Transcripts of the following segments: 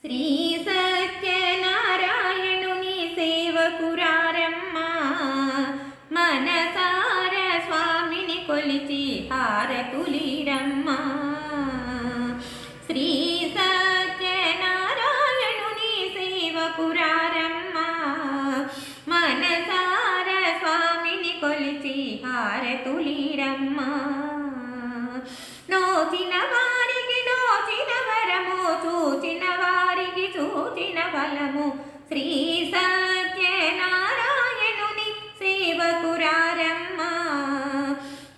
శ్రీ సత్యనారాయణుని సేవకురారమ్మా, మనసార స్వామిని కొలిచి హారతులీరమ్మా. శ్రీ సత్యనారాయణుని సేవకురారమ్మా, మనసార స్వామిని కొలిచి హారతులీరమ్మా. నోచిన వారికి నోచిన వరము, చూచిన వారికి చూచిన ఫలము. శ్రీ సత్యనారాయణుని సేవకురారమ్మా,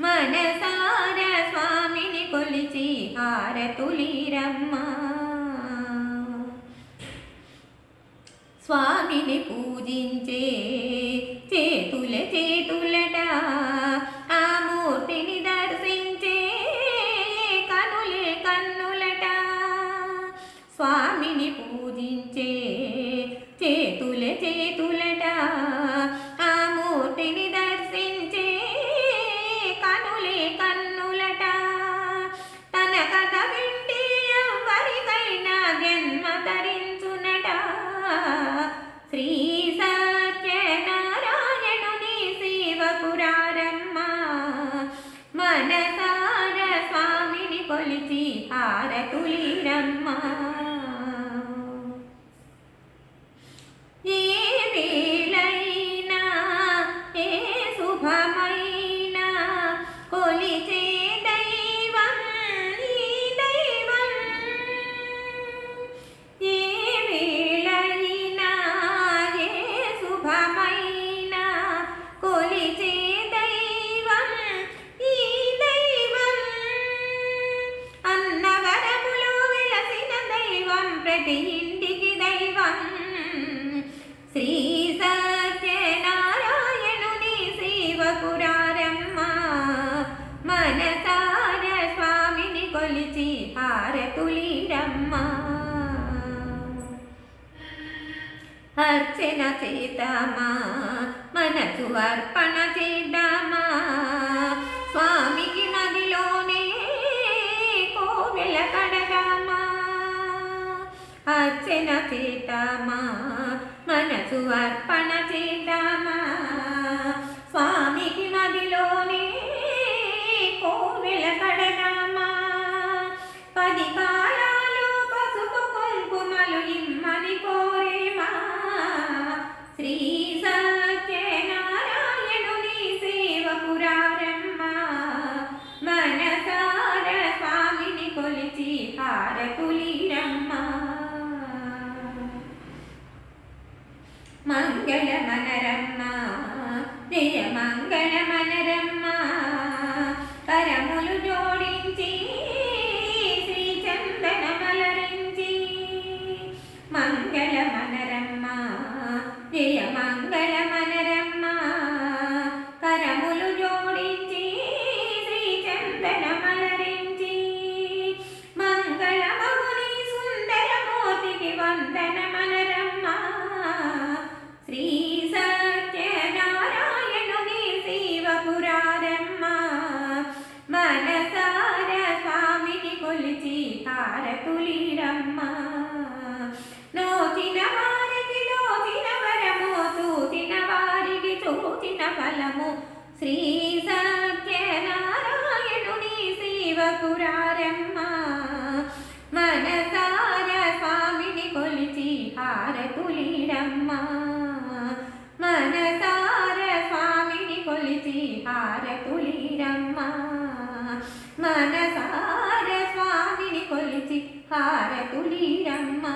మనసార స్వామిని కొలిచి హారతులీరమ్మా. స్వామిని పూజించే చేతుల చేతులట, ఆ మూర్తిని దర్శించే కనులే కన్నులట. స్వామిని పూజించే చేతుల చేతులట, ఆ మూర్తిని దర్శించే కనులే కన్నులట. తన కథ వింటే ఎవరికైనా జన్మ తరించునట. శ్రీ సత్యనారాయణుని సేవకురారమ్మా, మనసార స్వామిని కొలిచి హారతులీరమ్మా. ఏ వేళైనా ఏ శుభమైనా కొలిచే దైవం ఈ దైవం. ఏ వేళైనా ఏ శుభమైనా కొలిచే దైవం ఈ దైవం. అన్నవరములో వెలసిన దైవం, ప్రతి ఇంటికి దైవం. శ్రీ సత్యనారాయణుని సేవకురారమ్మా, మనసార స్వామిని కొలిచి హారతులీరమ్మా. అర్చన చేద్దామా, మనసు అర్పణ చేద్దామా, స్వామికి మదిలోనే కోవెల కడదామా. అర్చన చేద్దామా, మనసు అర్పణ చేద్దామా, స్వామికి మదిలోనే కోవెల కడదామా. 10 కాలాలు పసుపు కుంకుమలు ఇమ్మని కోరేమా. శ్రీ సత్యనారాయణుని సేవకురారమ్మా, మనసార స్వామిని కొలిచి హారతులీరమ్మా. మంగళ మనరమ్మా, జయ మంగళ మనరమ్మా, కరములు జోడించి శ్రీ చందన మలరించి. మంగళ మనరమ్మా, జయ మంగళ మనరమ్మా, కరములు జోడించి శ్రీ చందన మలరించి. మంగళ మౌని సుందర మూర్తికి వందన మనరమ్మా. శ్రీ సత్యనారాయణుని సేవకురారమ్మా, మనసార స్వామిని కొలిచి హారతులీరమ్మా. నోచిన వారికి నోచిన వరము, చూచిన వారికి చూచిన ఫలము. శ్రీ సత్యనారాయణుని సేవకురారమ్మా, మనసార స్వామిని కొలిచి హారతులీరమ్మా. మనసార స్వామిని కొలిచి హారతులీరమ్మా. మనసార స్వామిని కొలిచి హారతులీరమ్మా.